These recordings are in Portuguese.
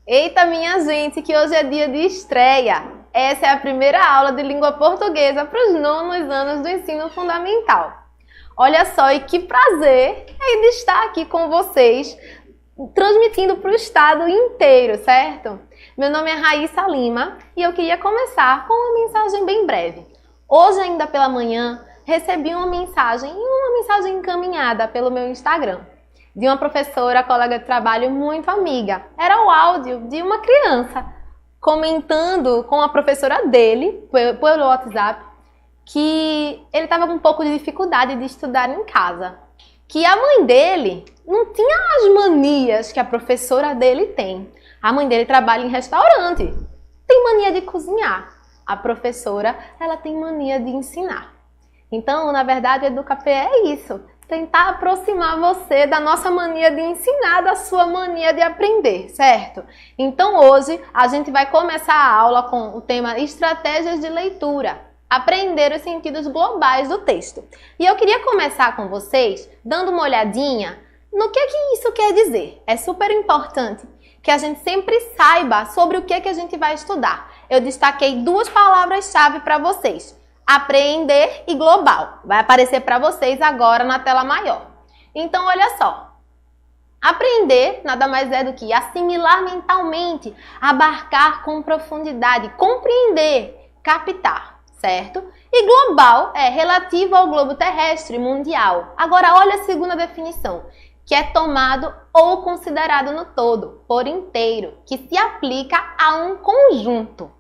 Eita, minha gente, que hoje é dia de estreia! Essa é a primeira aula de língua portuguesa para os nonos anos do ensino fundamental. Olha só, e que prazer de estar aqui com vocês, transmitindo para o estado inteiro, certo? Meu nome é Raíssa Lima e eu queria começar com uma mensagem bem breve. Hoje, ainda pela manhã, recebi uma mensagem encaminhada pelo meu Instagram, de uma professora, colega de trabalho muito amiga. Era o áudio de uma criança comentando com a professora dele, pelo WhatsApp, que ele estava com um pouco de dificuldade de estudar em casa. Que a mãe dele não tinha as manias que a professora dele tem. A mãe dele trabalha em restaurante, tem mania de cozinhar. A professora, ela tem mania de ensinar. Então, na verdade, o EducaP é isso. Tentar aproximar você da nossa mania de ensinar, da sua mania de aprender, certo? Então hoje a gente vai começar a aula com o tema Estratégias de Leitura, aprender os sentidos globais do texto. E eu queria começar com vocês dando uma olhadinha no que isso quer dizer. É super importante que a gente sempre saiba sobre o que a gente vai estudar. Eu destaquei duas palavras-chave para vocês. Apreender e global. Vai aparecer para vocês agora na tela maior. Então, olha só. Aprender nada mais é do que assimilar mentalmente, abarcar com profundidade, compreender, captar, certo? E global é relativo ao globo terrestre, mundial. Agora, olha a segunda definição, que é tomado ou considerado no todo, por inteiro, que se aplica a um conjunto.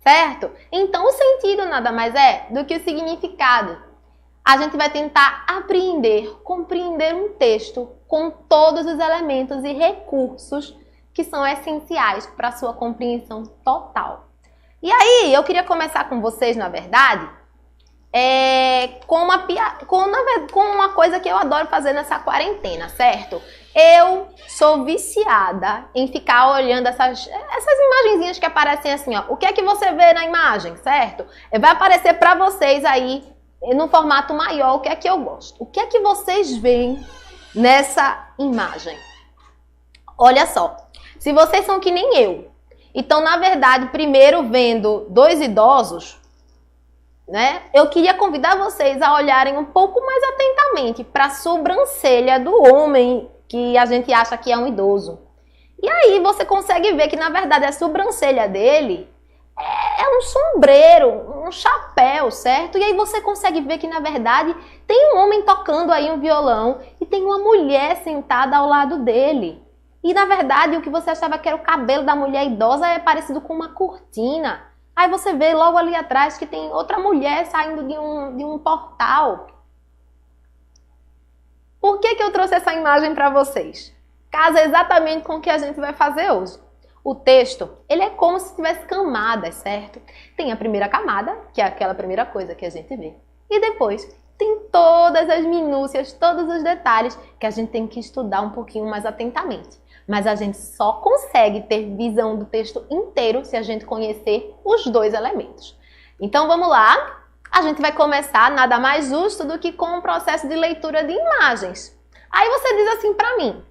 Certo? Então, o sentido nada mais é do que o significado. A gente vai tentar apreender, compreender um texto com todos os elementos e recursos que são essenciais para a sua compreensão total. E aí, eu queria começar com vocês, na verdade, com uma coisa que eu adoro fazer nessa quarentena, certo? Eu sou viciada em ficar olhando essas imagenzinhas que aparecem assim, ó. O que é que você vê na imagem, certo? Vai aparecer para vocês aí, no formato maior, o que é que eu gosto. O que é que vocês veem nessa imagem? Olha só, se vocês são que nem eu, então, na verdade, primeiro vendo dois idosos, né? Eu queria convidar vocês a olharem um pouco mais atentamente para a sobrancelha do homem que a gente acha que é um idoso. E aí você consegue ver que, na verdade, a sobrancelha dele é um sombreiro, um chapéu, certo? E aí você consegue ver que, na verdade, tem um homem tocando aí um violão e tem uma mulher sentada ao lado dele. E, na verdade, o que você achava que era o cabelo da mulher idosa é parecido com uma cortina. Aí você vê logo ali atrás que tem outra mulher saindo de um portal. Por que eu trouxe essa imagem para vocês? Casa exatamente com o que a gente vai fazer hoje. O texto, ele é como se tivesse camadas, certo? Tem a primeira camada, que é aquela primeira coisa que a gente vê. E depois tem todas as minúcias, todos os detalhes que a gente tem que estudar um pouquinho mais atentamente. Mas a gente só consegue ter visão do texto inteiro se a gente conhecer os dois elementos. Então vamos lá, a gente vai começar nada mais justo do que com o processo de leitura de imagens. Aí você diz assim para mim,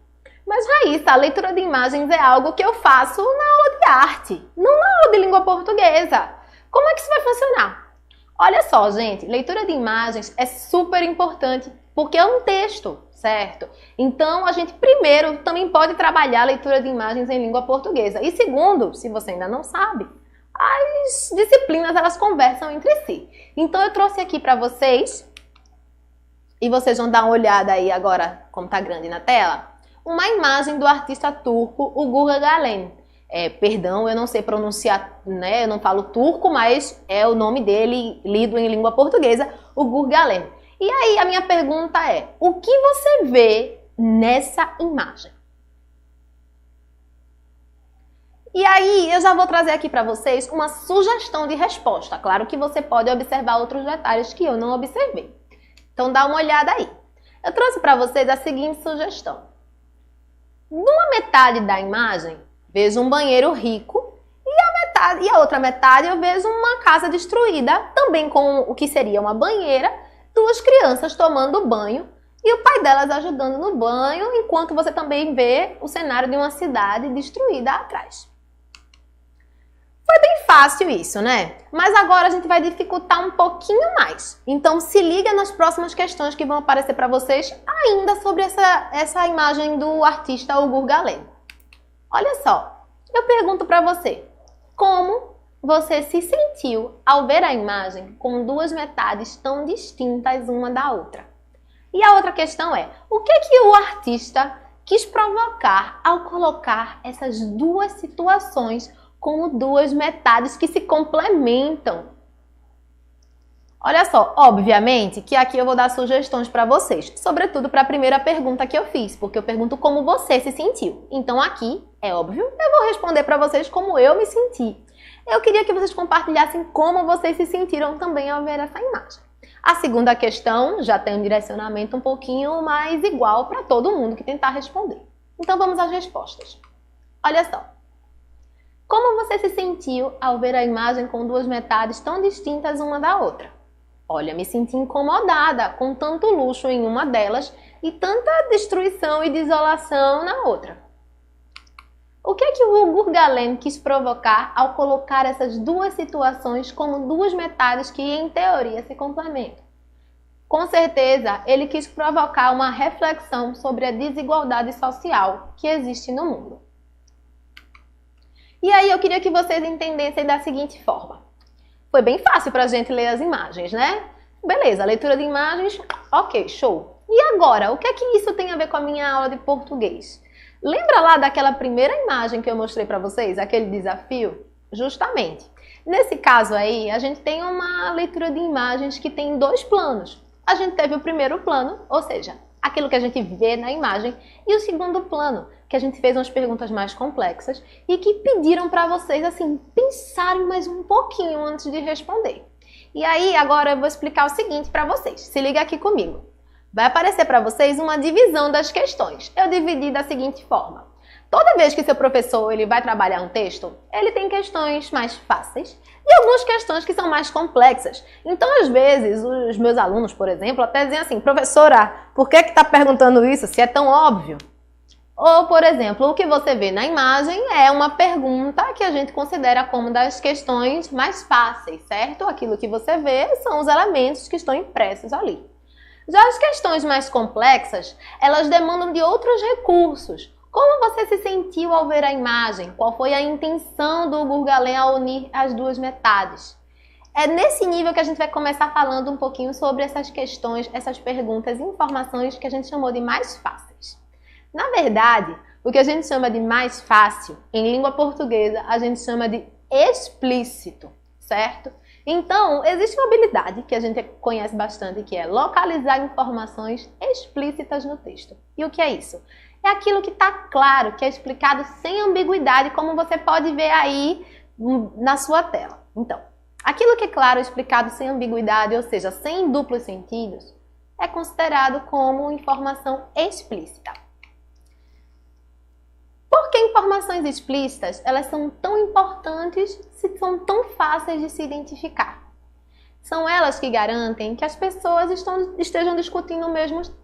mas Raíssa, a leitura de imagens é algo que eu faço na aula de arte, não na aula de língua portuguesa. Como é que isso vai funcionar? Olha só, gente, leitura de imagens é super importante porque é um texto, certo? Então, a gente primeiro também pode trabalhar a leitura de imagens em língua portuguesa. E segundo, se você ainda não sabe, as disciplinas elas conversam entre si. Então, eu trouxe aqui para vocês, e vocês vão dar uma olhada aí agora, como tá grande na tela, uma imagem do artista turco, o Gurgalen. Perdão, eu não sei pronunciar, né? Eu não falo turco, mas é o nome dele lido em língua portuguesa, o Gurgalen. E aí a minha pergunta é, o que você vê nessa imagem? E aí eu já vou trazer aqui para vocês uma sugestão de resposta. Claro que você pode observar outros detalhes que eu não observei. Então dá uma olhada aí. Eu trouxe para vocês a seguinte sugestão. Numa metade da imagem, vejo um banheiro rico e a outra metade eu vejo uma casa destruída, também com o que seria uma banheira, duas crianças tomando banho e o pai delas ajudando no banho, enquanto você também vê o cenário de uma cidade destruída atrás. Foi bem fácil isso, né? Mas agora a gente vai dificultar um pouquinho mais. Então se liga nas próximas questões que vão aparecer para vocês ainda sobre essa imagem do artista Ugur Galeno. Olha só, eu pergunto para você, como você se sentiu ao ver a imagem com duas metades tão distintas uma da outra? E a outra questão é, o que o artista quis provocar ao colocar essas duas situações como duas metades que se complementam? Olha só, obviamente que aqui eu vou dar sugestões para vocês, sobretudo para a primeira pergunta que eu fiz, porque eu pergunto como você se sentiu. Então aqui, é óbvio, eu vou responder para vocês como eu me senti. Eu queria que vocês compartilhassem como vocês se sentiram também ao ver essa imagem. A segunda questão já tem um direcionamento um pouquinho mais igual para todo mundo que tentar responder. Então vamos às respostas. Olha só. Como você se sentiu ao ver a imagem com duas metades tão distintas uma da outra? Olha, me senti incomodada com tanto luxo em uma delas e tanta destruição e desolação na outra. O que o Ugur Galeno quis provocar ao colocar essas duas situações como duas metades que, em teoria, se complementam? Com certeza, ele quis provocar uma reflexão sobre a desigualdade social que existe no mundo. E aí eu queria que vocês entendessem da seguinte forma. Foi bem fácil para a gente ler as imagens, né? Beleza, leitura de imagens, ok, show. E agora, o que isso tem a ver com a minha aula de português? Lembra lá daquela primeira imagem que eu mostrei para vocês, aquele desafio? Justamente. Nesse caso aí, a gente tem uma leitura de imagens que tem dois planos. A gente teve o primeiro plano, ou seja, aquilo que a gente vê na imagem, e o segundo plano, que a gente fez umas perguntas mais complexas e que pediram para vocês, assim, pensarem mais um pouquinho antes de responder. E aí, agora eu vou explicar o seguinte para vocês. Se liga aqui comigo. Vai aparecer para vocês uma divisão das questões. Eu dividi da seguinte forma. Toda vez que seu professor ele vai trabalhar um texto, ele tem questões mais fáceis e algumas questões que são mais complexas. Então, às vezes, os meus alunos, por exemplo, até dizem assim, professora, por que está perguntando isso se é tão óbvio? Ou, por exemplo, o que você vê na imagem é uma pergunta que a gente considera como das questões mais fáceis, certo? Aquilo que você vê são os elementos que estão impressos ali. Já as questões mais complexas, elas demandam de outros recursos. Como você se sentiu ao ver a imagem? Qual foi a intenção do Ugur Galeno ao unir as duas metades? É nesse nível que a gente vai começar falando um pouquinho sobre essas questões, essas perguntas e informações que a gente chamou de mais fáceis. Na verdade, o que a gente chama de mais fácil, em língua portuguesa, a gente chama de explícito, certo? Então, existe uma habilidade que a gente conhece bastante, que é localizar informações explícitas no texto. E o que é isso? É aquilo que está claro, que é explicado sem ambiguidade, como você pode ver aí na sua tela. Então, aquilo que é claro, explicado sem ambiguidade, ou seja, sem duplos sentidos, é considerado como informação explícita. Por que informações explícitas elas são tão importantes se são tão fáceis de se identificar? São elas que garantem que as pessoas estejam discutindo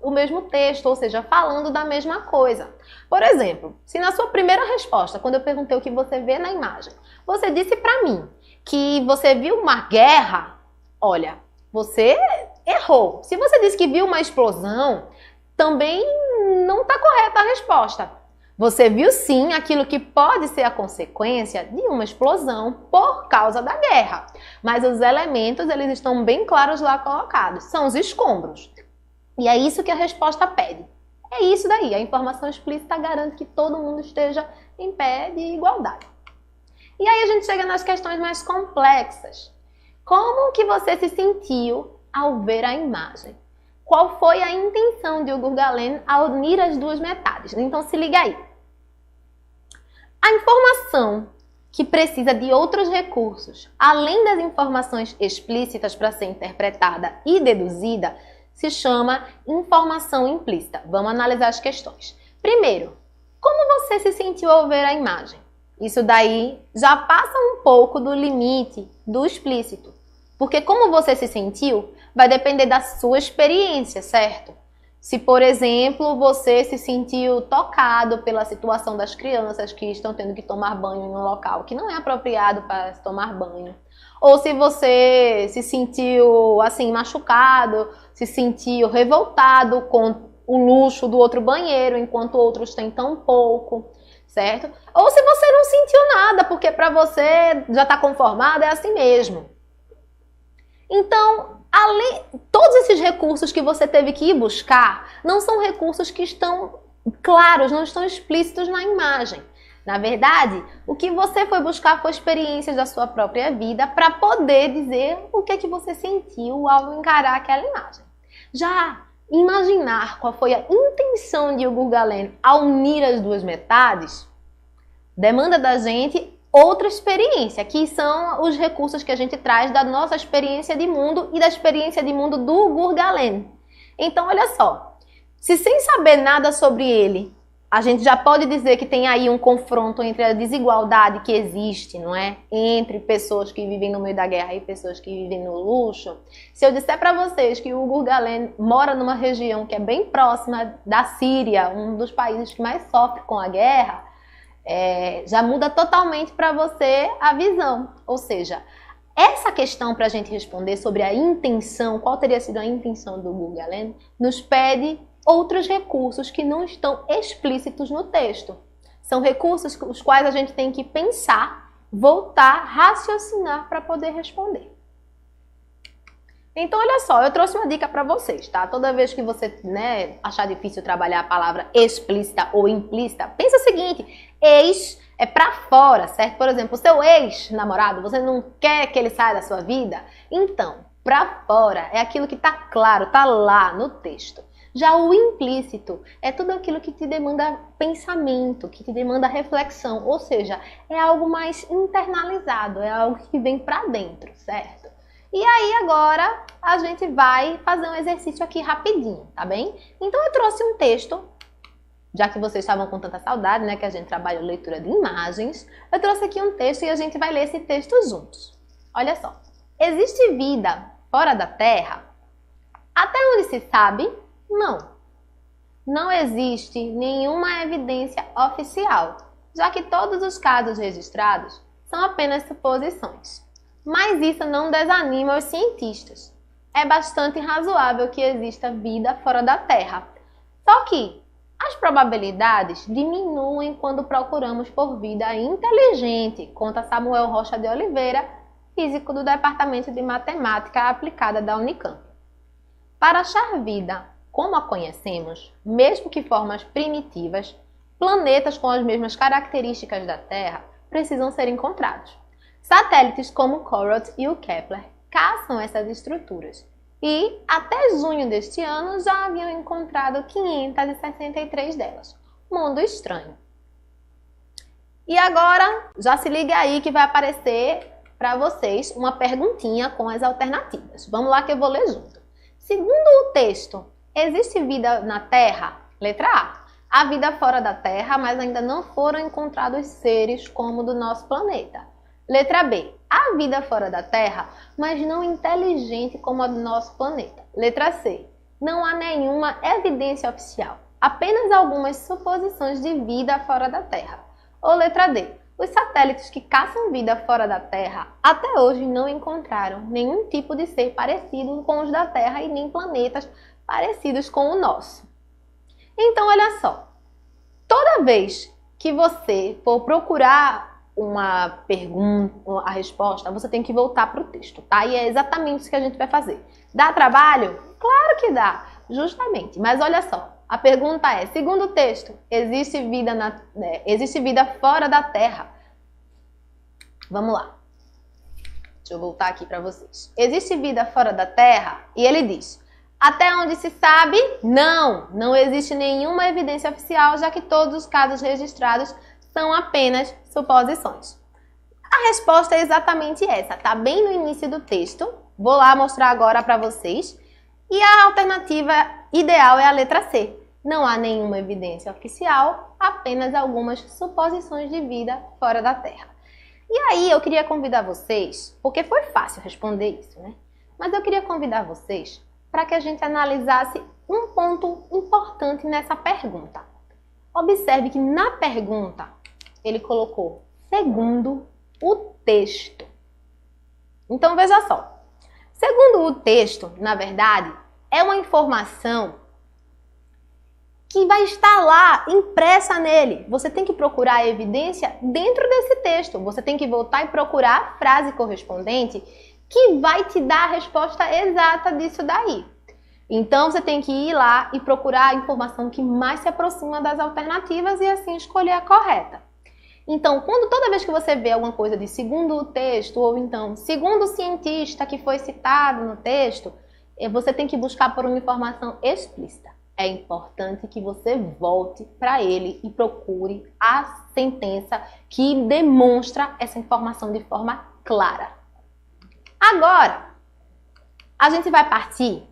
o mesmo texto, ou seja, falando da mesma coisa. Por exemplo, se na sua primeira resposta, quando eu perguntei o que você vê na imagem, você disse para mim que você viu uma guerra, olha, você errou. Se você disse que viu uma explosão, também não está correta a resposta. Você viu sim aquilo que pode ser a consequência de uma explosão por causa da guerra. Mas os elementos, eles estão bem claros lá colocados. São os escombros. E é isso que a resposta pede. É isso daí. A informação explícita garante que todo mundo esteja em pé de igualdade. E aí a gente chega nas questões mais complexas. Como que você se sentiu ao ver a imagem? Qual foi a intenção de Ugur Galeno ao unir as duas metades? Então se liga aí. A informação que precisa de outros recursos, além das informações explícitas para ser interpretada e deduzida, se chama informação implícita. Vamos analisar as questões. Primeiro, como você se sentiu ao ver a imagem? Isso daí já passa um pouco do limite do explícito, porque como você se sentiu vai depender da sua experiência, certo? Se, por exemplo, você se sentiu tocado pela situação das crianças que estão tendo que tomar banho em um local que não é apropriado para tomar banho. Ou se você se sentiu assim machucado, se sentiu revoltado com o luxo do outro banheiro, enquanto outros têm tão pouco, certo? Ou se você não sentiu nada, porque para você já está conformado, é assim mesmo. Então, todos esses recursos que você teve que ir buscar não são recursos que estão claros, não estão explícitos na imagem. Na verdade, o que você foi buscar foi experiências da sua própria vida para poder dizer o que é que você sentiu ao encarar aquela imagem. Já imaginar qual foi a intenção de Ugur Galeno ao unir as duas metades demanda da gente outra experiência, que são os recursos que a gente traz da nossa experiência de mundo e da experiência de mundo do Ugur Galeno. Então, olha só, se sem saber nada sobre ele, a gente já pode dizer que tem aí um confronto entre a desigualdade que existe, não é? Entre pessoas que vivem no meio da guerra e pessoas que vivem no luxo. Se eu disser para vocês que o Ugur Galeno mora numa região que é bem próxima da Síria, um dos países que mais sofre com a guerra, já muda totalmente para você a visão. Ou seja, essa questão para a gente responder sobre a intenção, qual teria sido a intenção do Ugur Galeno, nos pede outros recursos que não estão explícitos no texto. São recursos os quais a gente tem que pensar, voltar, raciocinar para poder responder. Então, olha só, eu trouxe uma dica para vocês, tá? Toda vez que você achar difícil trabalhar a palavra explícita ou implícita, pensa o seguinte, ex é para fora, certo? Por exemplo, o seu ex-namorado, você não quer que ele saia da sua vida? Então, para fora é aquilo que está claro, está lá no texto. Já o implícito é tudo aquilo que te demanda pensamento, que te demanda reflexão, ou seja, é algo mais internalizado, é algo que vem para dentro, certo? E aí agora a gente vai fazer um exercício aqui rapidinho, tá bem? Então eu trouxe um texto, já que vocês estavam com tanta saudade, né, que a gente trabalha leitura de imagens, eu trouxe aqui um texto e a gente vai ler esse texto juntos. Olha só, existe vida fora da Terra? Até onde se sabe, não. Não existe nenhuma evidência oficial, já que todos os casos registrados são apenas suposições. Mas isso não desanima os cientistas. É bastante razoável que exista vida fora da Terra. Só que as probabilidades diminuem quando procuramos por vida inteligente, conta Samuel Rocha de Oliveira, físico do Departamento de Matemática Aplicada da Unicamp. Para achar vida como a conhecemos, mesmo que formas primitivas, planetas com as mesmas características da Terra precisam ser encontrados. Satélites como o Corot e o Kepler caçam essas estruturas e, até junho deste ano, já haviam encontrado 563 delas. Mundo estranho. E agora, já se liga aí que vai aparecer para vocês uma perguntinha com as alternativas. Vamos lá que eu vou ler junto. Segundo o texto, existe vida na Terra? Letra A. Há vida fora da Terra, mas ainda não foram encontrados seres como o do nosso planeta. Letra B. Há vida fora da Terra, mas não inteligente como a do nosso planeta. Letra C. Não há nenhuma evidência oficial, apenas algumas suposições de vida fora da Terra. Ou letra D. Os satélites que caçam vida fora da Terra até hoje não encontraram nenhum tipo de ser parecido com os da Terra e nem planetas parecidos com o nosso. Então, olha só. Toda vez que você for procurar uma pergunta, a resposta, você tem que voltar para o texto, tá? E é exatamente isso que a gente vai fazer. Dá trabalho? Claro que dá, justamente. Mas olha só, a pergunta é, segundo o texto, existe vida fora da Terra? Vamos lá. Deixa eu voltar aqui para vocês. Existe vida fora da Terra? E ele diz, até onde se sabe, não existe nenhuma evidência oficial, já que todos os casos registrados são apenas suposições. A resposta é exatamente essa, tá bem no início do texto. Vou lá mostrar agora para vocês. E a alternativa ideal é a letra C. Não há nenhuma evidência oficial, apenas algumas suposições de vida fora da Terra. E aí eu queria convidar vocês, porque foi fácil responder isso, né? Mas eu queria convidar vocês para que a gente analisasse um ponto importante nessa pergunta. Observe que na pergunta ele colocou segundo o texto. Então veja só, segundo o texto, na verdade, é uma informação que vai estar lá, impressa nele. Você tem que procurar a evidência dentro desse texto. Você tem que voltar e procurar a frase correspondente que vai te dar a resposta exata disso daí. Então, você tem que ir lá e procurar a informação que mais se aproxima das alternativas e assim escolher a correta. Então, toda vez que você vê alguma coisa de segundo o texto, ou então segundo o cientista que foi citado no texto, você tem que buscar por uma informação explícita. É importante que você volte para ele e procure a sentença que demonstra essa informação de forma clara. Agora, a gente vai partir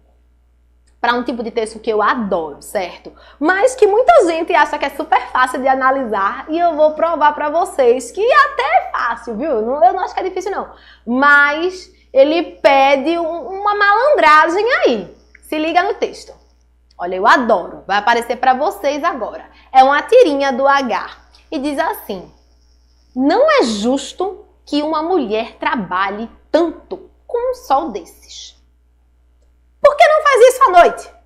para um tipo de texto que eu adoro, certo? Mas que muita gente acha que é super fácil de analisar e eu vou provar para vocês que até é fácil, viu? Eu não acho que é difícil não. Mas ele pede uma malandragem aí. Se liga no texto. Olha, eu adoro. Vai aparecer para vocês agora. É uma tirinha do H. E diz assim: não é justo que uma mulher trabalhe tanto com um sol desses. Por que não faz isso à noite?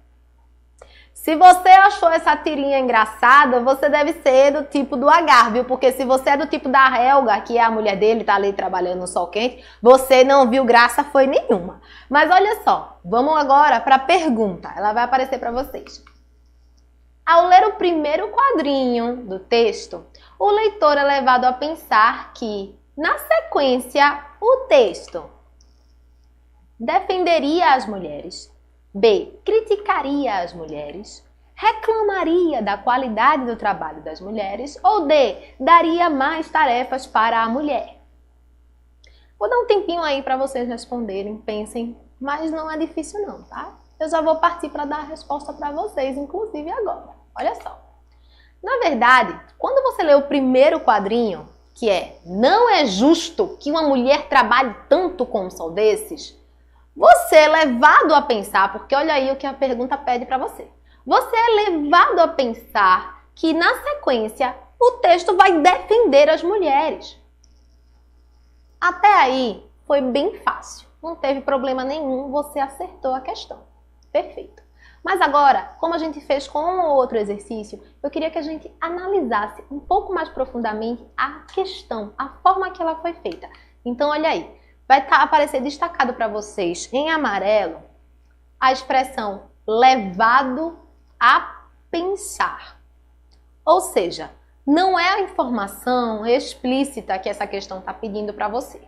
Se você achou essa tirinha engraçada, você deve ser do tipo do H, viu? Porque se você é do tipo da Helga, que é a mulher dele, tá ali trabalhando no sol quente, você não viu graça foi nenhuma. Mas olha só, vamos agora para a pergunta. Ela vai aparecer para vocês. Ao ler o primeiro quadrinho do texto, o leitor é levado a pensar que, na sequência, o texto defenderia as mulheres, B. criticaria as mulheres, reclamaria da qualidade do trabalho das mulheres ou D. daria mais tarefas para a mulher. Vou dar um tempinho aí para vocês responderem, pensem, mas não é difícil não, tá? Eu já vou partir para dar a resposta para vocês, inclusive agora. Olha só. Na verdade, quando você lê o primeiro quadrinho, que é não é justo que uma mulher trabalhe tanto com um sol desses, você é levado a pensar, porque olha aí o que a pergunta pede para você. Você é levado a pensar que, na sequência, o texto vai defender as mulheres. Até aí, foi bem fácil. Não teve problema nenhum, você acertou a questão. Perfeito. Mas agora, como a gente fez com um ou outro exercício, eu queria que a gente analisasse um pouco mais profundamente a questão, a forma que ela foi feita. Então, olha aí. Vai aparecer destacado para vocês em amarelo a expressão levado a pensar. Ou seja, não é a informação explícita que essa questão está pedindo para você.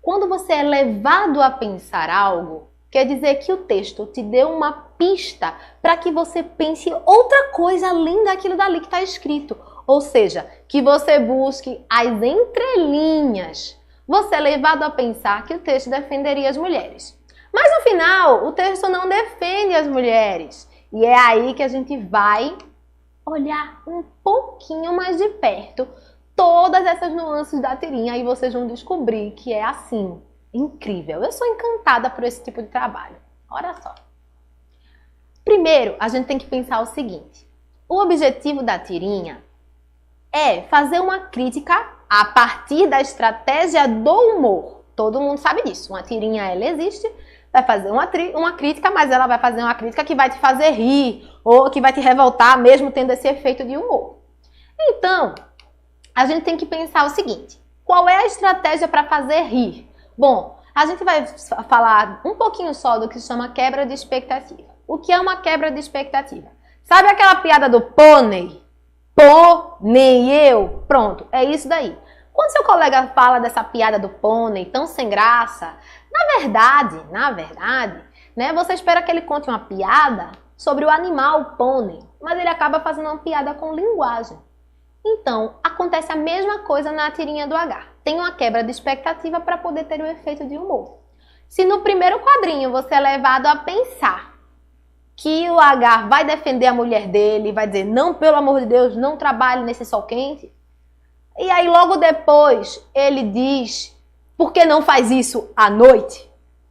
Quando você é levado a pensar algo, quer dizer que o texto te deu uma pista para que você pense outra coisa além daquilo dali que está escrito. Ou seja, que você busque as entrelinhas. Você é levado a pensar que o texto defenderia as mulheres. Mas no final, o texto não defende as mulheres. E é aí que a gente vai olhar um pouquinho mais de perto todas essas nuances da tirinha e vocês vão descobrir que é assim, incrível. Eu sou encantada por esse tipo de trabalho. Olha só. Primeiro, a gente tem que pensar o seguinte. O objetivo da tirinha é fazer uma crítica a partir da estratégia do humor. Todo mundo sabe disso. Uma tirinha, ela existe, vai fazer uma crítica, mas ela vai fazer uma crítica que vai te fazer rir ou que vai te revoltar, mesmo tendo esse efeito de humor. Então, a gente tem que pensar o seguinte. Qual é a estratégia para fazer rir? Bom, a gente vai falar um pouquinho só do que se chama quebra de expectativa. O que é uma quebra de expectativa? Sabe aquela piada do pônei? Pônei eu? Pronto, é isso daí. Quando seu colega fala dessa piada do pônei tão sem graça, na verdade, né, você espera que ele conte uma piada sobre o animal pônei, mas ele acaba fazendo uma piada com linguagem. Então, acontece a mesma coisa na tirinha do H. Tem uma quebra de expectativa para poder ter um efeito de humor. Se no primeiro quadrinho você é levado a pensar que o H vai defender a mulher dele, vai dizer, não, pelo amor de Deus, não trabalhe nesse sol quente. E aí logo depois ele diz, por que não faz isso à noite?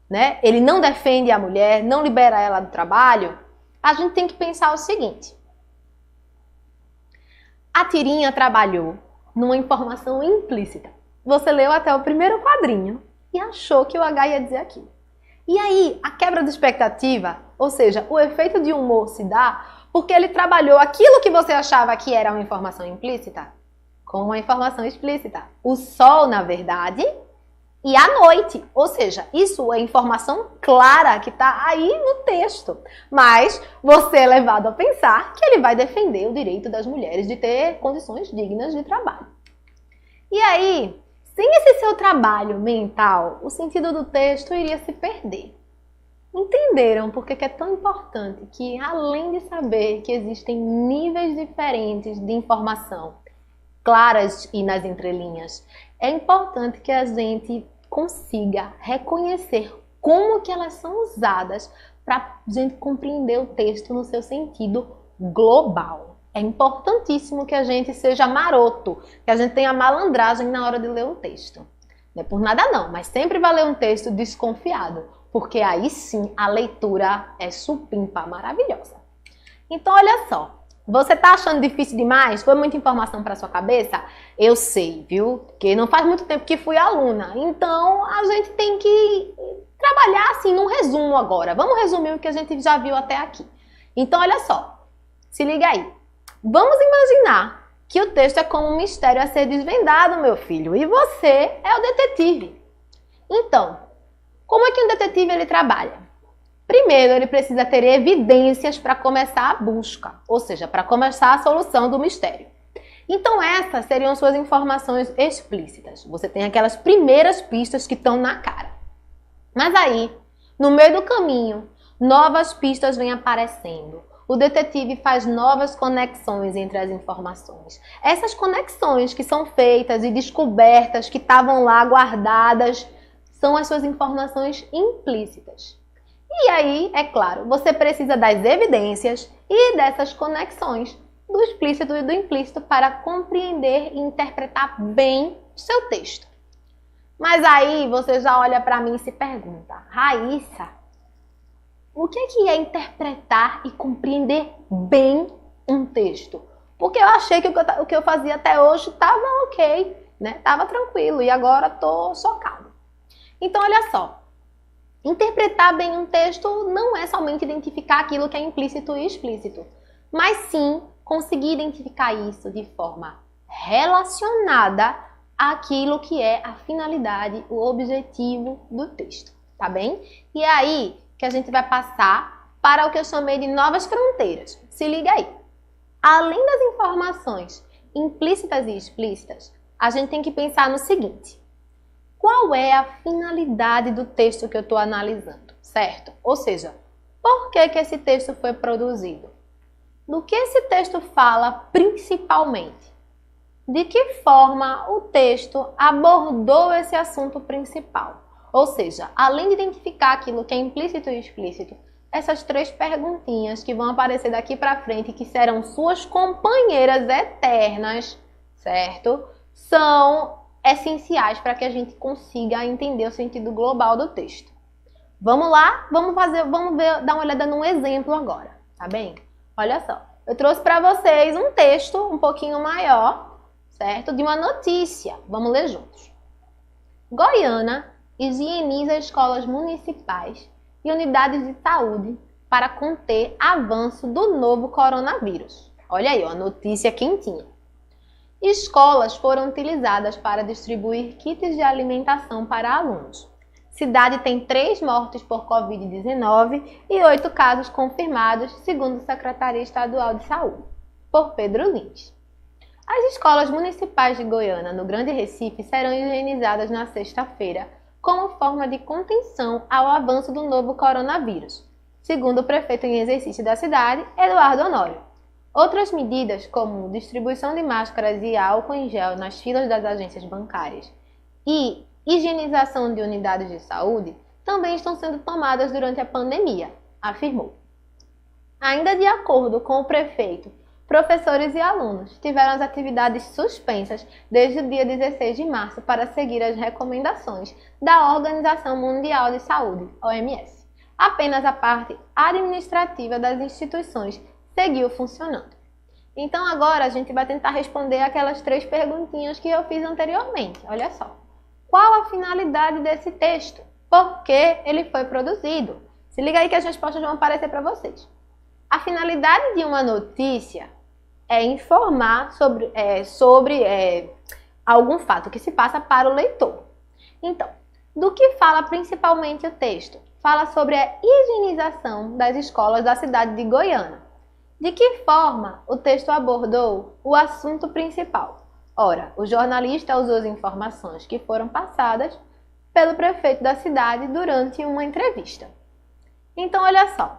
Né? Ele não defende a mulher, não libera ela do trabalho. a gente tem que pensar o seguinte. A tirinha trabalhou numa informação implícita. Você leu até o primeiro quadrinho e achou que o H ia dizer aquilo. E aí, a quebra de expectativa, ou seja, o efeito de humor se dá porque ele trabalhou aquilo que você achava que era uma informação implícita com uma informação explícita. O sol, na verdade, e a noite. Ou seja, isso é informação clara que está aí no texto. Mas você é levado a pensar que ele vai defender o direito das mulheres de ter condições dignas de trabalho. E aí, sem esse seu trabalho mental, o sentido do texto iria se perder. Entenderam por que é tão importante que, além de saber que existem níveis diferentes de informação, claras e nas entrelinhas, é importante que a gente consiga reconhecer como que elas são usadas para a gente compreender o texto no seu sentido global. É importantíssimo que a gente seja maroto, que a gente tenha malandragem na hora de ler um texto. Não é por nada não, mas sempre vai ler um texto desconfiado, porque aí sim a leitura é supimpa, maravilhosa. Então olha só, você tá achando difícil demais? Foi muita informação para sua cabeça? Eu sei, viu? Porque não faz muito tempo que fui aluna, então a gente tem que trabalhar assim num resumo agora. Vamos resumir o que a gente já viu até aqui. Então olha só, se liga aí. Vamos imaginar que o texto é como um mistério a ser desvendado, meu filho, e você é o detetive. Então, como é que um detetive ele trabalha? Primeiro, ele precisa ter evidências para começar a busca, ou seja, para começar a solução do mistério. Então, essas seriam suas informações explícitas. Você tem aquelas primeiras pistas que estão na cara. Mas aí, no meio do caminho, novas pistas vêm aparecendo. O detetive faz novas conexões entre as informações. Essas conexões que são feitas e descobertas, que estavam lá guardadas, são as suas informações implícitas. E aí, é claro, você precisa das evidências e dessas conexões do explícito e do implícito para compreender e interpretar bem o seu texto. Mas aí você já olha para mim e se pergunta, Raíssa, o que é interpretar e compreender bem um texto? Porque eu achei que o que eu fazia até hoje estava ok, né? Estava tranquilo e agora estou chocado. Então, olha só. Interpretar bem um texto não é somente identificar aquilo que é implícito e explícito, mas sim conseguir identificar isso de forma relacionada àquilo que é a finalidade, o objetivo do texto, tá bem? E é aí que a gente vai passar para o que eu chamei de novas fronteiras. Se liga aí. Além das informações implícitas e explícitas, a gente tem que pensar no seguinte. Qual é a finalidade do texto que eu estou analisando, certo? Ou seja, por que esse texto foi produzido? Do que esse texto fala principalmente? De que forma o texto abordou esse assunto principal? Ou seja, além de identificar aquilo que é implícito e explícito, essas três perguntinhas que vão aparecer daqui para frente, que serão suas companheiras eternas, certo? São essenciais para que a gente consiga entender o sentido global do texto. Vamos lá? Vamos ver, dar uma olhada num exemplo agora, tá bem? Olha só, eu trouxe para vocês um texto um pouquinho maior, certo? De uma notícia. Vamos ler juntos. Goiânia higieniza escolas municipais e unidades de saúde para conter avanço do novo coronavírus. Olha aí, ó, a notícia quentinha. Escolas foram utilizadas para distribuir kits de alimentação para alunos. Cidade tem 3 mortes por Covid-19 e 8 casos confirmados, segundo a Secretaria Estadual de Saúde, por Pedro Lins. As escolas municipais de Goiânia, no Grande Recife, serão higienizadas na sexta-feira, como forma de contenção ao avanço do novo coronavírus, segundo o prefeito em exercício da cidade, Eduardo Honório. Outras medidas, como distribuição de máscaras e álcool em gel nas filas das agências bancárias e higienização de unidades de saúde, também estão sendo tomadas durante a pandemia, afirmou. Ainda de acordo com o prefeito, professores e alunos tiveram as atividades suspensas desde o dia 16 de março para seguir as recomendações da Organização Mundial de Saúde, OMS. Apenas a parte administrativa das instituições seguiu funcionando. Então agora a gente vai tentar responder aquelas 3 perguntinhas que eu fiz anteriormente. Olha só. Qual a finalidade desse texto? Por que ele foi produzido? Se liga aí que as respostas vão aparecer para vocês. A finalidade de uma notícia é informar sobre algum fato que se passa para o leitor. Então, do que fala principalmente o texto? Fala sobre a higienização das escolas da cidade de Goiânia. De que forma o texto abordou o assunto principal? Ora, o jornalista usou as informações que foram passadas pelo prefeito da cidade durante uma entrevista. Então, olha só.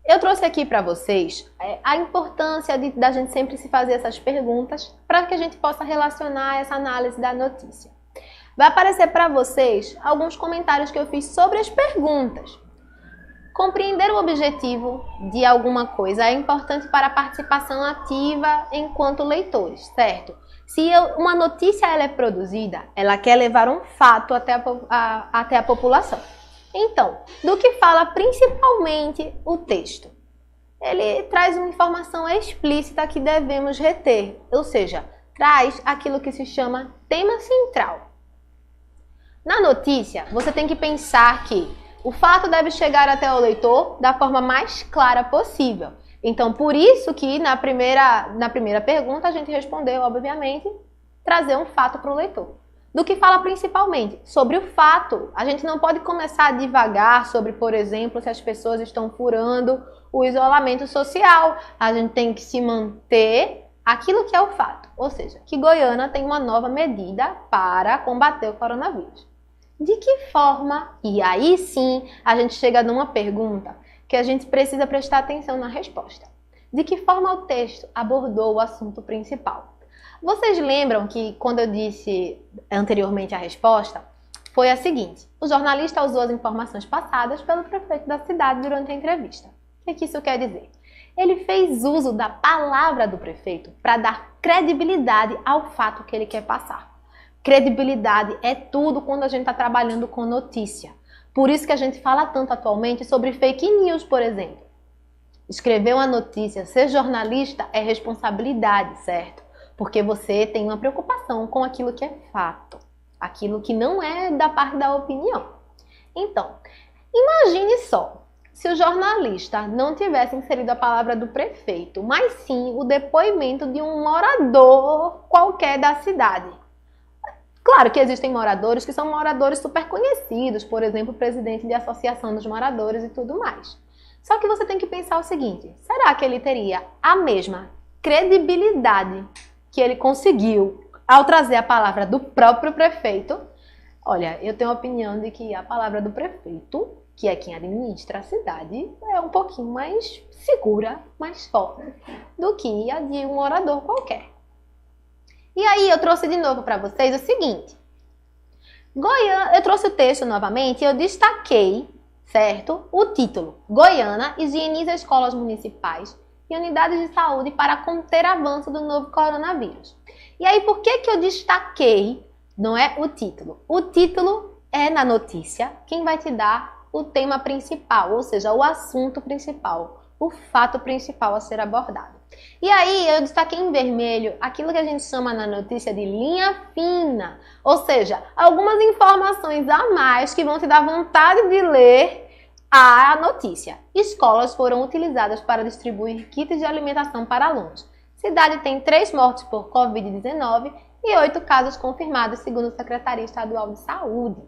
Eu trouxe aqui para vocês a importância da gente sempre se fazer essas perguntas para que a gente possa relacionar essa análise da notícia. Vai aparecer para vocês alguns comentários que eu fiz sobre as perguntas. Compreender o objetivo de alguma coisa é importante para a participação ativa enquanto leitores, certo? Se uma notícia ela é produzida, ela quer levar um fato até a população. Então, do que fala principalmente o texto? Ele traz uma informação explícita que devemos reter, ou seja, traz aquilo que se chama tema central. Na notícia, você tem que pensar que o fato deve chegar até o leitor da forma mais clara possível. Então, por isso que na primeira pergunta a gente respondeu, obviamente, trazer um fato para o leitor. Do que fala principalmente? Sobre o fato. A gente não pode começar a divagar sobre, por exemplo, se as pessoas estão furando o isolamento social. A gente tem que se manter aquilo que é o fato. Ou seja, que Goiânia tem uma nova medida para combater o coronavírus. De que forma? E aí sim, a gente chega numa pergunta que a gente precisa prestar atenção na resposta. De que forma o texto abordou o assunto principal? Vocês lembram que quando eu disse anteriormente a resposta, foi a seguinte: o jornalista usou as informações passadas pelo prefeito da cidade durante a entrevista. O que isso quer dizer? Ele fez uso da palavra do prefeito para dar credibilidade ao fato que ele quer passar. Credibilidade é tudo quando a gente está trabalhando com notícia. Por isso que a gente fala tanto atualmente sobre fake news, por exemplo. Escrever uma notícia, ser jornalista é responsabilidade, certo? Porque você tem uma preocupação com aquilo que é fato, aquilo que não é da parte da opinião. Então, imagine só, se o jornalista não tivesse inserido a palavra do prefeito, mas sim o depoimento de um morador qualquer da cidade. Claro que existem moradores que são moradores super conhecidos, por exemplo, o presidente de associação dos moradores e tudo mais. Só que você tem que pensar o seguinte: será que ele teria a mesma credibilidade que ele conseguiu ao trazer a palavra do próprio prefeito? Olha, eu tenho a opinião de que a palavra do prefeito, que é quem administra a cidade, é um pouquinho mais segura, mais forte do que a de um morador qualquer. E aí eu trouxe de novo para vocês o seguinte: eu trouxe o texto novamente e eu destaquei, certo, o título: Goiânia higieniza escolas municipais e unidades de saúde para conter avanço do novo coronavírus. E aí, por que eu destaquei, não é o título? O título é, na notícia, quem vai te dar o tema principal, ou seja, o assunto principal, o fato principal a ser abordado. E aí, eu destaquei em vermelho aquilo que a gente chama na notícia de linha fina, ou seja, algumas informações a mais que vão te dar vontade de ler a notícia. Escolas foram utilizadas para distribuir kits de alimentação para alunos. Cidade tem 3 mortes por Covid-19 e 8 casos confirmados, segundo a Secretaria Estadual de Saúde.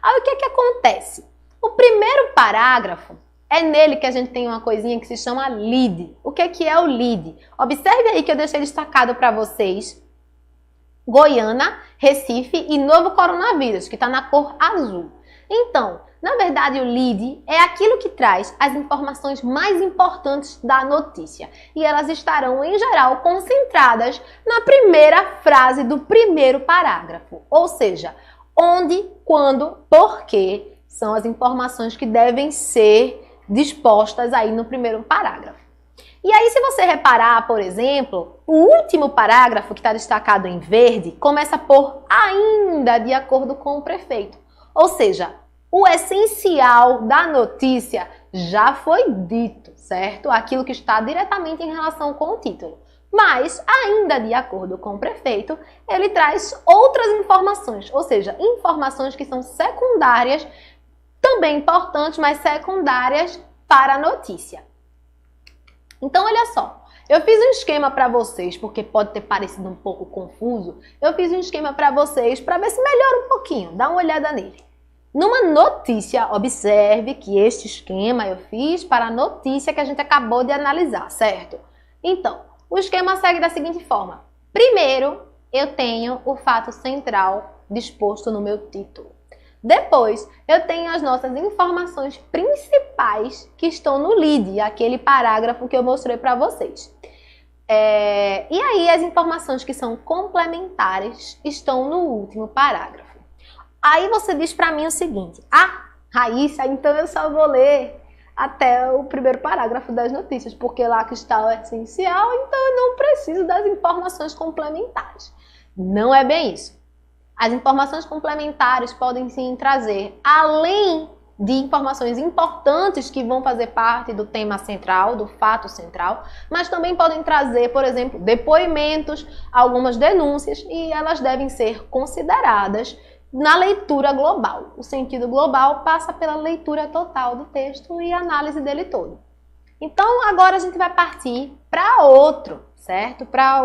Aí o que acontece? O primeiro parágrafo, é nele que a gente tem uma coisinha que se chama lead. O que é o lead? Observe aí que eu deixei destacado para vocês Goiânia, Recife e novo coronavírus, que está na cor azul. Então, na verdade, o lead é aquilo que traz as informações mais importantes da notícia. E elas estarão, em geral, concentradas na primeira frase do primeiro parágrafo. Ou seja, onde, quando, porquê são as informações que devem ser dispostas aí no primeiro parágrafo. E aí, se você reparar, por exemplo, o último parágrafo que está destacado em verde começa por ainda de acordo com o prefeito. Ou seja, O essencial da notícia já foi dito, certo? Aquilo que está diretamente em relação com o título. Mas, ainda de acordo com o prefeito, ele traz outras informações, ou seja, informações que são secundárias, também importantes, mas secundárias para a notícia. Então, olha só, eu fiz um esquema para vocês, porque pode ter parecido um pouco confuso, eu fiz um esquema para vocês para ver se melhora um pouquinho, dá uma olhada nele. Numa notícia, observe que este esquema eu fiz para a notícia que a gente acabou de analisar, certo? Então, o esquema segue da seguinte forma. Primeiro, eu tenho o fato central disposto no meu título. Depois, eu tenho as nossas informações principais que estão no lead, aquele parágrafo que eu mostrei para vocês. E aí, as informações que são complementares estão no último parágrafo. Aí você diz para mim o seguinte, Raíssa, então eu só vou ler até o primeiro parágrafo das notícias, porque lá que está o essencial, então eu não preciso das informações complementares. Não é bem isso. As informações complementares podem sim trazer, além de informações importantes que vão fazer parte do tema central, do fato central, mas também podem trazer, por exemplo, depoimentos, algumas denúncias, e elas devem ser consideradas na leitura global. O sentido global passa pela leitura total do texto e análise dele todo. Então, agora a gente vai partir para outro, certo? Para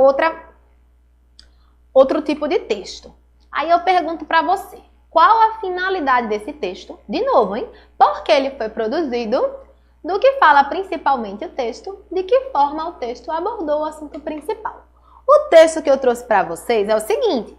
outro tipo de texto. Aí eu pergunto para você, qual a finalidade desse texto? De novo, hein? Por que ele foi produzido? Do que fala principalmente o texto? De que forma o texto abordou o assunto principal? O texto que eu trouxe para vocês é o seguinte: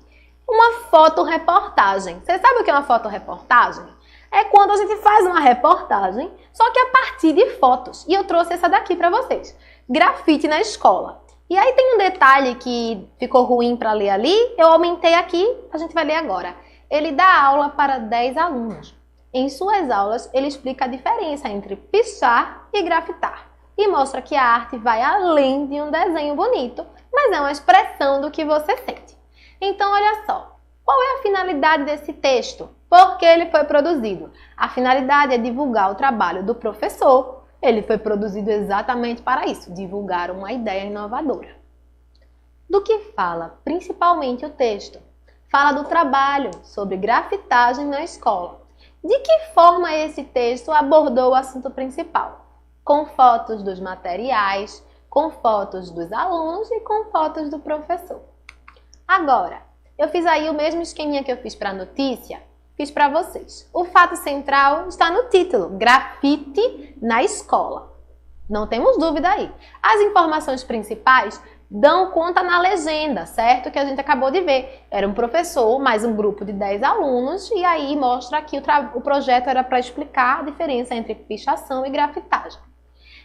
uma fotoreportagem. Você sabe o que é uma fotoreportagem? É quando a gente faz uma reportagem, só que a partir de fotos. E eu trouxe essa daqui para vocês. Grafite na escola. E aí tem um detalhe que ficou ruim para ler ali, eu aumentei aqui, a gente vai ler agora. Ele dá aula para 10 alunos. Em suas aulas, ele explica a diferença entre pichar e grafitar. E mostra que a arte vai além de um desenho bonito, mas é uma expressão do que você sente. Então, olha só, qual é a finalidade desse texto? Por que ele foi produzido? A finalidade é divulgar o trabalho do professor. Ele foi produzido exatamente para isso, divulgar uma ideia inovadora. Do que fala principalmente o texto? Fala do trabalho sobre grafitagem na escola. De que forma esse texto abordou o assunto principal? Com fotos dos materiais, com fotos dos alunos e com fotos do professor. Agora, eu fiz aí o mesmo esqueminha que eu fiz para a notícia, fiz para vocês. O fato central está no título, grafite na escola. Não temos dúvida aí. As informações principais dão conta na legenda, certo? Que a gente acabou de ver. Era um professor, mais um grupo de 10 alunos, e aí mostra que o projeto era para explicar a diferença entre pichação e grafitagem.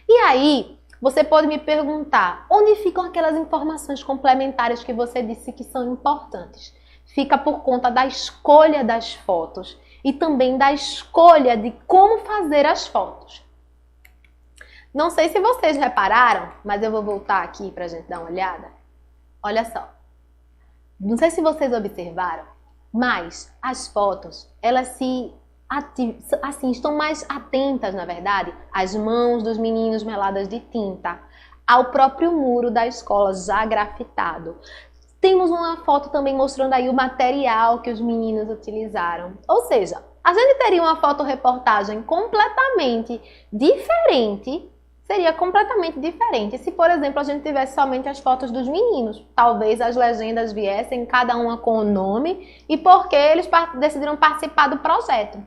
E aí, você pode me perguntar, onde ficam aquelas informações complementares que você disse que são importantes? Fica por conta da escolha das fotos e também da escolha de como fazer as fotos. Não sei se vocês repararam, mas eu vou voltar aqui para a gente dar uma olhada. Olha só. Não sei se vocês observaram, mas as fotos, elas estão mais atentas, na verdade, às mãos dos meninos meladas de tinta, ao próprio muro da escola já grafitado. Temos uma foto também mostrando aí o material que os meninos utilizaram. Ou seja, a gente teria uma fotoreportagem completamente diferente, seria completamente diferente se, por exemplo, a gente tivesse somente as fotos dos meninos. Talvez as legendas viessem, cada uma com o nome e porque eles decidiram participar do projeto.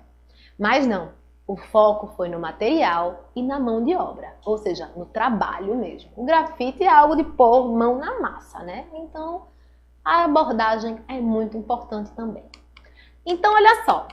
Mas não, o foco foi no material e na mão de obra, ou seja, no trabalho mesmo. O grafite é algo de pôr mão na massa, né? Então, a abordagem é muito importante também. Então, olha só.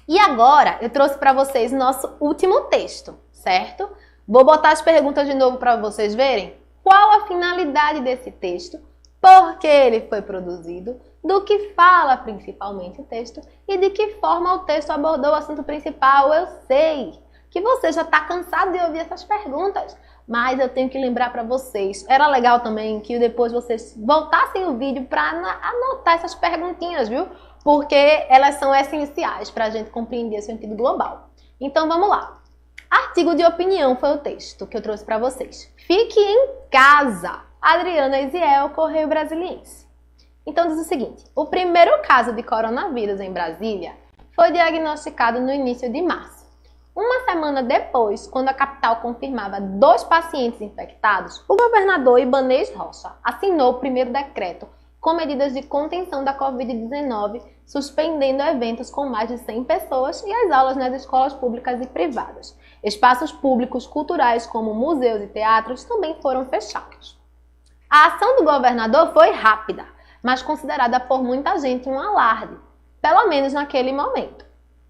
E agora, eu trouxe para vocês o nosso último texto, certo? Vou botar as perguntas de novo para vocês verem. Qual a finalidade desse texto? Por que ele foi produzido? Do que fala principalmente o texto? E de que forma o texto abordou o assunto principal? Eu sei que você já está cansado de ouvir essas perguntas, mas eu tenho que lembrar para vocês. Era legal também que depois vocês voltassem o vídeo para anotar essas perguntinhas, viu? porque elas são essenciais para a gente compreender o sentido global. Então vamos lá. Artigo de opinião foi o texto que eu trouxe para vocês. Fique em casa, Adriana Isiel, Correio Brasiliense. Então diz o seguinte: o primeiro caso de coronavírus em Brasília foi diagnosticado no início de março. Uma semana depois, quando a capital confirmava 2 pacientes infectados, o governador Ibanez Rocha assinou o primeiro decreto com medidas de contenção da Covid-19, suspendendo eventos com mais de 100 pessoas e as aulas nas escolas públicas e privadas. Espaços públicos culturais, como museus e teatros, também foram fechados. A ação do governador foi rápida, mas considerada por muita gente um alarde, pelo menos naquele momento.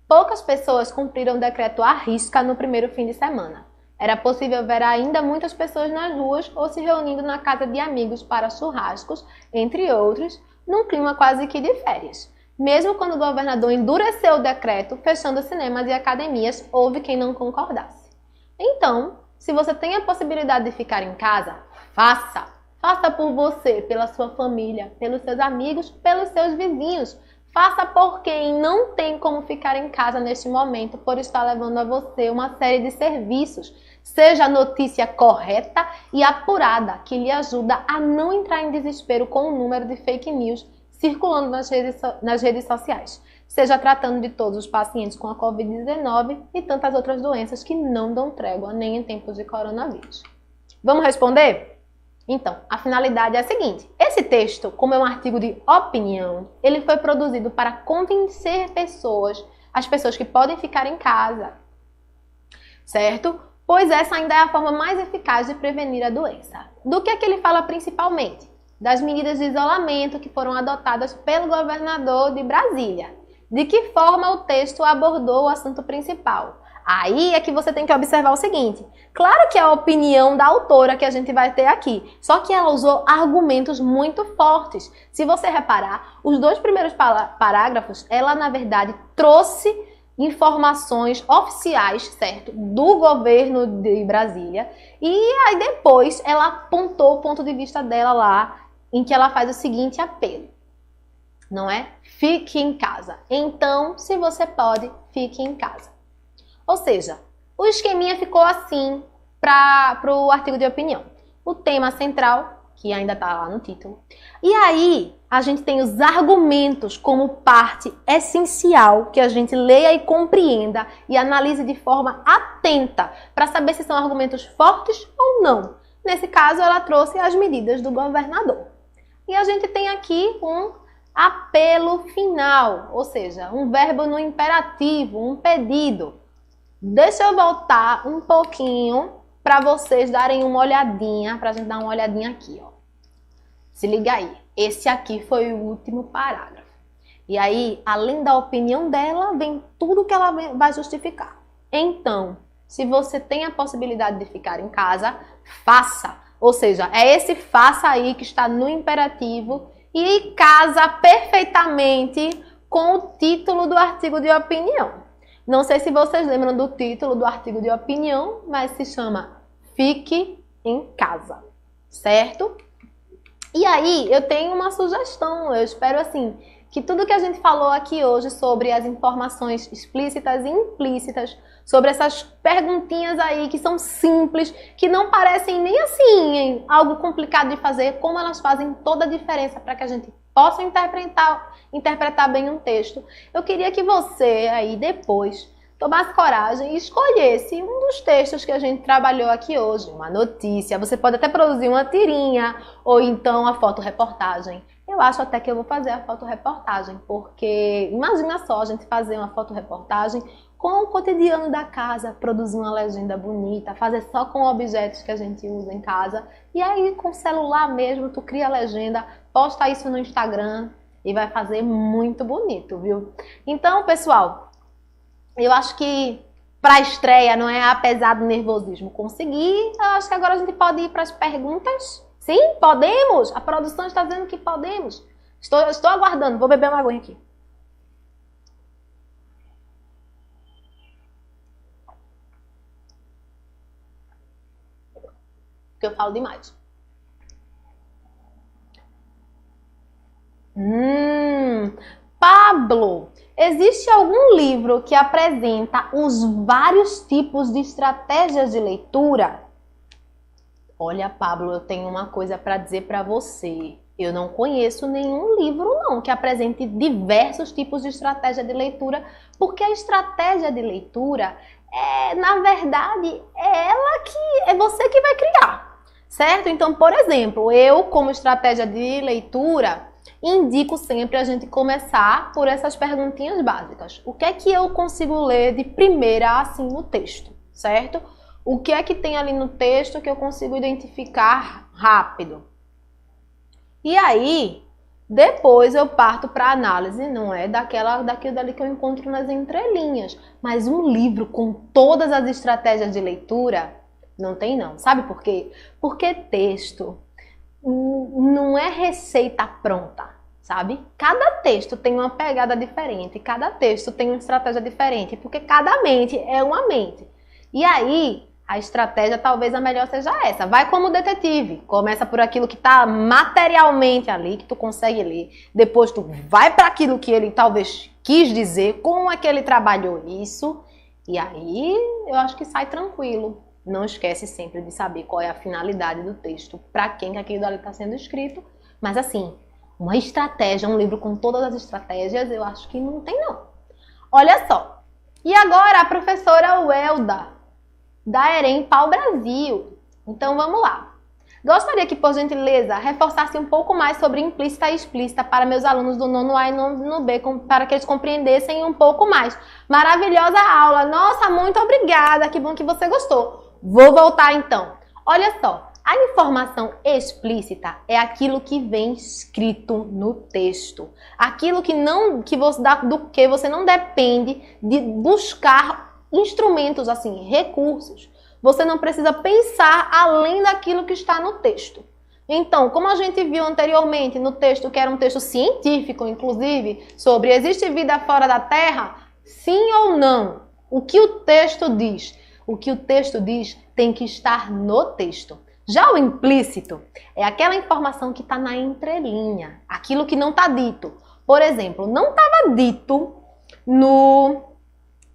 Poucas pessoas cumpriram o decreto à risca no primeiro fim de semana. Era possível ver ainda muitas pessoas nas ruas ou se reunindo na casa de amigos para churrascos, entre outros, num clima quase que de férias. Mesmo quando o governador endureceu o decreto, fechando cinemas e academias, houve quem não concordasse. Então, se você tem a possibilidade de ficar em casa, faça! Faça por você, pela sua família, pelos seus amigos, pelos seus vizinhos. Faça por quem não tem como ficar em casa neste momento por estar levando a você uma série de serviços. Seja a notícia correta e apurada, que lhe ajuda a não entrar em desespero com o número de fake news circulando nas redes sociais. Seja tratando de todos os pacientes com a Covid-19 e tantas outras doenças que não dão trégua nem em tempos de coronavírus. Vamos responder? Então, a finalidade é a seguinte: esse texto, como é um artigo de opinião, ele foi produzido para convencer as pessoas que podem ficar em casa, certo? Pois essa ainda é a forma mais eficaz de prevenir a doença. Do que é que ele fala principalmente? Das medidas de isolamento que foram adotadas pelo governador de Brasília. De que forma o texto abordou o assunto principal? Aí é que você tem que observar o seguinte: claro que é a opinião da autora que a gente vai ter aqui, só que ela usou argumentos muito fortes. Se você reparar, os 2 primeiros parágrafos, ela na verdade trouxe informações oficiais, certo, do governo de Brasília, e aí depois ela apontou o ponto de vista dela lá, em que ela faz o seguinte apelo, não é? Fique em casa. Então, se você pode, fique em casa. Ou seja, o esqueminha ficou assim para o artigo de opinião. O tema central, que ainda está lá no título. E aí, a gente tem os argumentos como parte essencial que a gente leia e compreenda e analise de forma atenta para saber se são argumentos fortes ou não. Nesse caso, ela trouxe as medidas do governador. E a gente tem aqui um apelo final, ou seja, um verbo no imperativo, um pedido. Deixa eu voltar um pouquinho para vocês darem uma olhadinha, para a gente dar uma olhadinha aqui, ó. Se liga aí, esse aqui foi o último parágrafo. E aí, além da opinião dela, vem tudo que ela vai justificar. Então, se você tem a possibilidade de ficar em casa, faça. Ou seja, é esse faça aí que está no imperativo e casa perfeitamente com o título do artigo de opinião. Não sei se vocês lembram do título do artigo de opinião, mas se chama Fique em Casa, certo? E aí, eu tenho uma sugestão, eu espero assim, que tudo que a gente falou aqui hoje sobre as informações explícitas e implícitas, sobre essas perguntinhas aí que são simples, que não parecem nem assim algo complicado de fazer, como elas fazem toda a diferença para que a gente possa interpretar bem um texto. Eu queria que você aí depois tomasse coragem e escolhesse um dos textos que a gente trabalhou aqui hoje, uma notícia. Você pode até produzir uma tirinha ou então a fotoreportagem. Eu acho até que eu vou fazer a fotoreportagem, porque imagina só a gente fazer uma fotoreportagem com o cotidiano da casa, produzir uma legenda bonita, fazer só com objetos que a gente usa em casa. E aí com o celular mesmo, tu cria a legenda, posta isso no Instagram e vai fazer muito bonito, viu? Então, pessoal, eu acho que para a estreia, não é, apesar do nervosismo conseguir, eu acho que agora a gente pode ir para as perguntas. Sim, podemos! A produção está dizendo que podemos. Estou aguardando, vou beber uma aguinha aqui. Porque eu falo demais. Para Pablo, existe algum livro que apresenta os vários tipos de estratégias de leitura? Olha, Pablo, eu tenho uma coisa para dizer para você. Eu não conheço nenhum livro, não, que apresente diversos tipos de estratégia de leitura, porque a estratégia de leitura, na verdade, é você que vai criar, certo? Então, por exemplo, eu, como estratégia de leitura, indico sempre a gente começar por essas perguntinhas básicas. O que é que eu consigo ler de primeira, assim, no texto, certo? O que é que tem ali no texto que eu consigo identificar rápido? E aí, depois eu parto para a análise, não é daquilo dali que eu encontro nas entrelinhas. Mas um livro com todas as estratégias de leitura, não tem não. Sabe por quê? Porque texto não é receita pronta, sabe? Cada texto tem uma pegada diferente, cada texto tem uma estratégia diferente, porque cada mente é uma mente. E aí, a estratégia talvez a melhor seja essa. Vai como detetive. Começa por aquilo que está materialmente ali, que tu consegue ler. Depois tu vai para aquilo que ele talvez quis dizer, como é que ele trabalhou isso. E aí eu acho que sai tranquilo. Não esquece sempre de saber qual é a finalidade do texto, para quem que aquilo ali está sendo escrito. Mas assim, uma estratégia, um livro com todas as estratégias, eu acho que não tem não. Olha só. E agora a professora Welda, da EREM Pau Brasil. Então vamos lá. Gostaria que, por gentileza, reforçasse um pouco mais sobre implícita e explícita para meus alunos do nono A e nono B, para que eles compreendessem um pouco mais. Maravilhosa aula! Nossa, muito obrigada! Que bom que você gostou. Vou voltar então. Olha só, a informação explícita é aquilo que vem escrito no texto. Aquilo do que você não depende de buscar instrumentos, assim, recursos. Você não precisa pensar além daquilo que está no texto. Então, como a gente viu anteriormente no texto, que era um texto científico, inclusive, sobre existe vida fora da Terra? Sim ou não? O que o texto diz? O que o texto diz tem que estar no texto. Já o implícito é aquela informação que está na entrelinha, aquilo que não está dito. Por exemplo, não estava dito no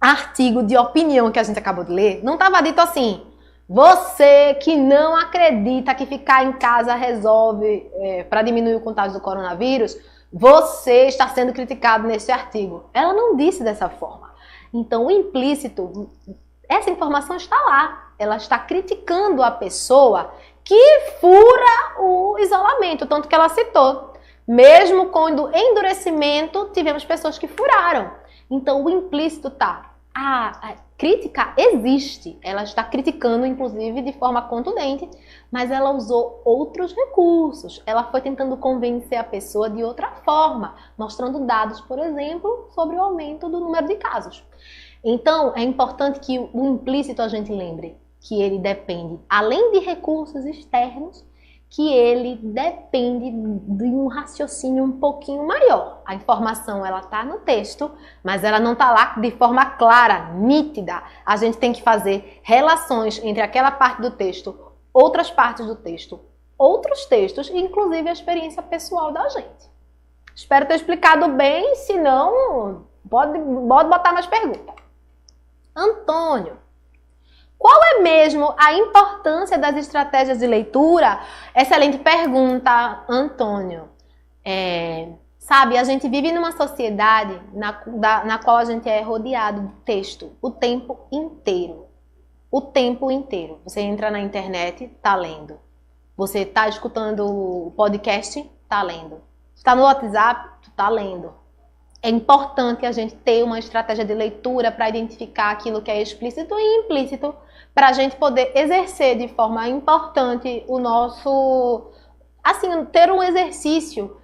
artigo de opinião que a gente acabou de ler, não estava dito assim: você que não acredita que ficar em casa resolve para diminuir o contágio do coronavírus, você está sendo criticado nesse artigo. Ela não disse dessa forma. Então, o implícito, essa informação está lá. Ela está criticando a pessoa que fura o isolamento, tanto que ela citou. Mesmo com o endurecimento, tivemos pessoas que furaram. Então, o implícito está. A crítica existe, ela está criticando, inclusive, de forma contundente, mas ela usou outros recursos. Ela foi tentando convencer a pessoa de outra forma, mostrando dados, por exemplo, sobre o aumento do número de casos. Então, é importante que o implícito a gente lembre que ele depende, além de recursos externos, que ele depende de um raciocínio um pouquinho maior. A informação, ela está no texto, mas ela não está lá de forma clara, nítida. A gente tem que fazer relações entre aquela parte do texto, outras partes do texto, outros textos e, inclusive, a experiência pessoal da gente. Espero ter explicado bem, se não, pode botar mais perguntas. Antônio, qual é mesmo a importância das estratégias de leitura? Excelente pergunta, Antônio. Sabe, a gente vive numa sociedade na qual a gente é rodeado de texto o tempo inteiro. O tempo inteiro. Você entra na internet, tá lendo. Você tá escutando o podcast, tá lendo. Você tá no WhatsApp, tu tá lendo. É importante a gente ter uma estratégia de leitura para identificar aquilo que é explícito e implícito, para a gente poder exercer de forma importante o nosso, assim, ter um exercício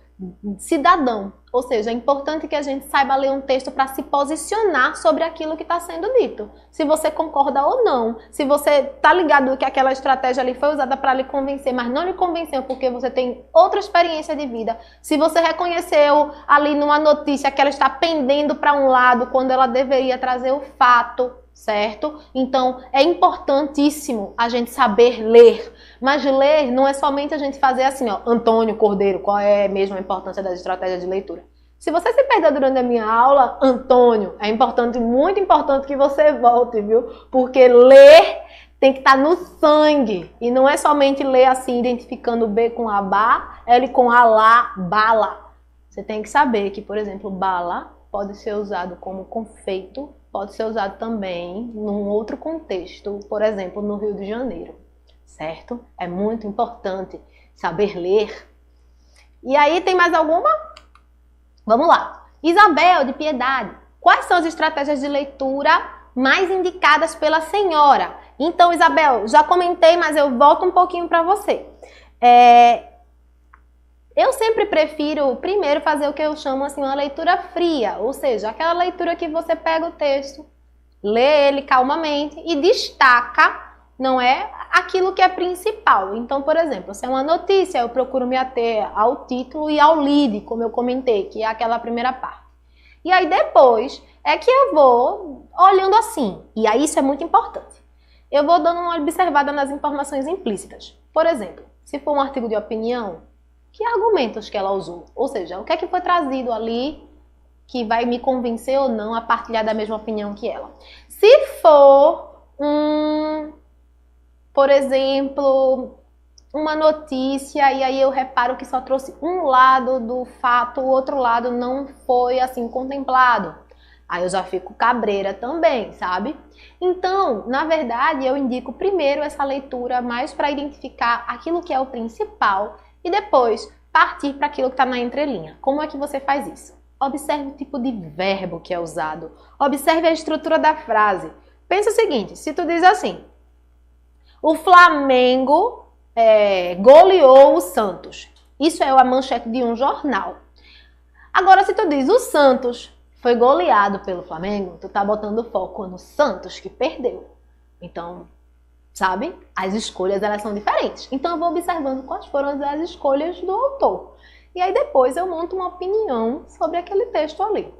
cidadão. Ou seja, é importante que a gente saiba ler um texto para se posicionar sobre aquilo que está sendo dito. Se você concorda ou não. Se você está ligado que aquela estratégia ali foi usada para lhe convencer, mas não lhe convenceu porque você tem outra experiência de vida. Se você reconheceu ali numa notícia que ela está pendendo para um lado quando ela deveria trazer o fato, certo? Então, é importantíssimo a gente saber ler. Mas ler não é somente a gente fazer assim, ó, Antônio Cordeiro, qual é mesmo a importância das estratégias de leitura? Se você se perdeu durante a minha aula, Antônio, é importante, muito importante que você volte, viu? Porque ler tem que estar no sangue. E não é somente ler assim, identificando B com abá, L com alá, bala. Você tem que saber que, por exemplo, bala pode ser usado como confeito, pode ser usado também num outro contexto, por exemplo, no Rio de Janeiro, certo? É muito importante saber ler. E aí, tem mais alguma? Vamos lá. Isabel, de Piedade, quais são as estratégias de leitura mais indicadas pela senhora? Então, Isabel, já comentei, mas eu volto um pouquinho para você. Eu sempre prefiro primeiro fazer o que eu chamo assim uma leitura fria, ou seja, aquela leitura que você pega o texto, lê ele calmamente e destaca, não é, aquilo que é principal. Então, por exemplo, se é uma notícia, eu procuro me ater ao título e ao lead, como eu comentei, que é aquela primeira parte. E aí depois é que eu vou olhando assim, e aí isso é muito importante. Eu vou dando uma observada nas informações implícitas. Por exemplo, se for um artigo de opinião, que argumentos que ela usou? Ou seja, o que é que foi trazido ali que vai me convencer ou não a partilhar da mesma opinião que ela? Se for por exemplo, uma notícia e aí eu reparo que só trouxe um lado do fato, o outro lado não foi assim contemplado. Aí eu já fico cabreira também, sabe? Então, na verdade, eu indico primeiro essa leitura mais para identificar aquilo que é o principal e depois partir para aquilo que está na entrelinha. Como é que você faz isso? Observe o tipo de verbo que é usado. Observe a estrutura da frase. Pensa o seguinte, se tu diz assim, o Flamengo goleou o Santos. Isso é a manchete de um jornal. Agora, se tu diz o Santos foi goleado pelo Flamengo, tu tá botando foco no Santos que perdeu. Então, sabe? As escolhas, elas são diferentes. Então, eu vou observando quais foram as escolhas do autor. E aí, depois, eu monto uma opinião sobre aquele texto ali.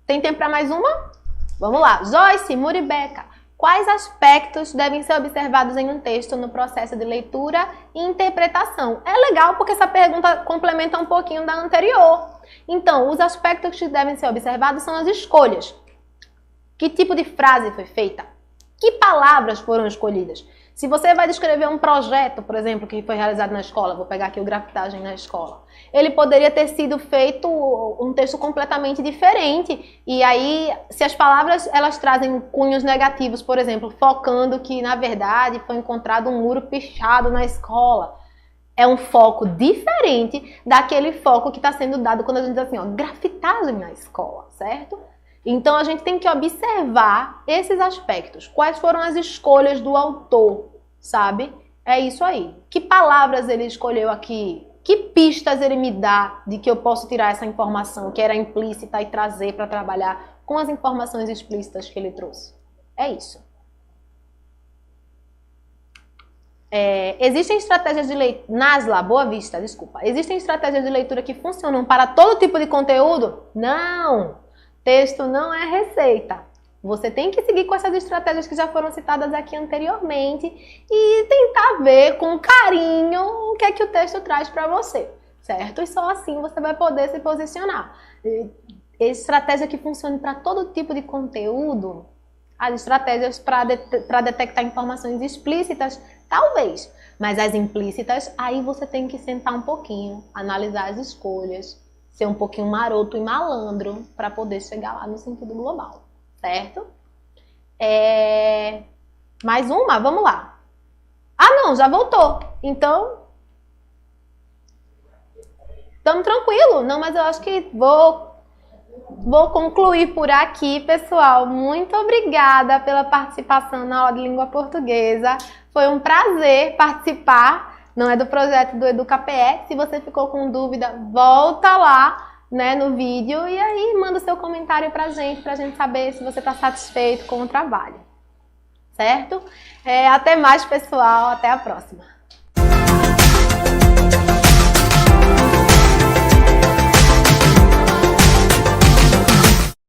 Tem tempo para mais uma? Vamos lá. Joyce Muribeca. Quais aspectos devem ser observados em um texto no processo de leitura e interpretação? É legal porque essa pergunta complementa um pouquinho da anterior. Então, os aspectos que devem ser observados são as escolhas. Que tipo de frase foi feita? Que palavras foram escolhidas? Se você vai descrever um projeto, por exemplo, que foi realizado na escola, vou pegar aqui o Grafitagem na escola, ele poderia ter sido feito um texto completamente diferente. E aí, se as palavras elas trazem cunhos negativos, por exemplo, focando que, na verdade, foi encontrado um muro pichado na escola, é um foco diferente daquele foco que está sendo dado quando a gente diz assim, ó, grafitagem na escola, certo? Então, a gente tem que observar esses aspectos. Quais foram as escolhas do autor, sabe? É isso aí. Que palavras ele escolheu aqui? Que pistas ele me dá de que eu posso tirar essa informação que era implícita e trazer para trabalhar com as informações explícitas que ele trouxe? É isso. Existem estratégias de leitura... Nasla, Boa Vista, desculpa. Existem estratégias de leitura que funcionam para todo tipo de conteúdo? Não! Texto não é receita. Você tem que seguir com essas estratégias que já foram citadas aqui anteriormente e tentar ver com carinho o que é que o texto traz para você, certo? E só assim você vai poder se posicionar. Estratégia que funcione para todo tipo de conteúdo, as estratégias para detectar informações explícitas, talvez, mas as implícitas, aí você tem que sentar um pouquinho, analisar as escolhas, ser um pouquinho maroto e malandro para poder chegar lá no sentido global, certo? Mais uma? Vamos lá. Ah, não, já voltou. Então, estamos tranquilo. Não, mas eu acho que vou concluir por aqui, pessoal. Muito obrigada pela participação na aula de língua portuguesa. Foi um prazer participar. Não é do projeto do EducaPE. Se você ficou com dúvida, volta lá, né, no vídeo e aí manda o seu comentário pra gente saber se você está satisfeito com o trabalho. Certo? Até mais, pessoal. Até a próxima.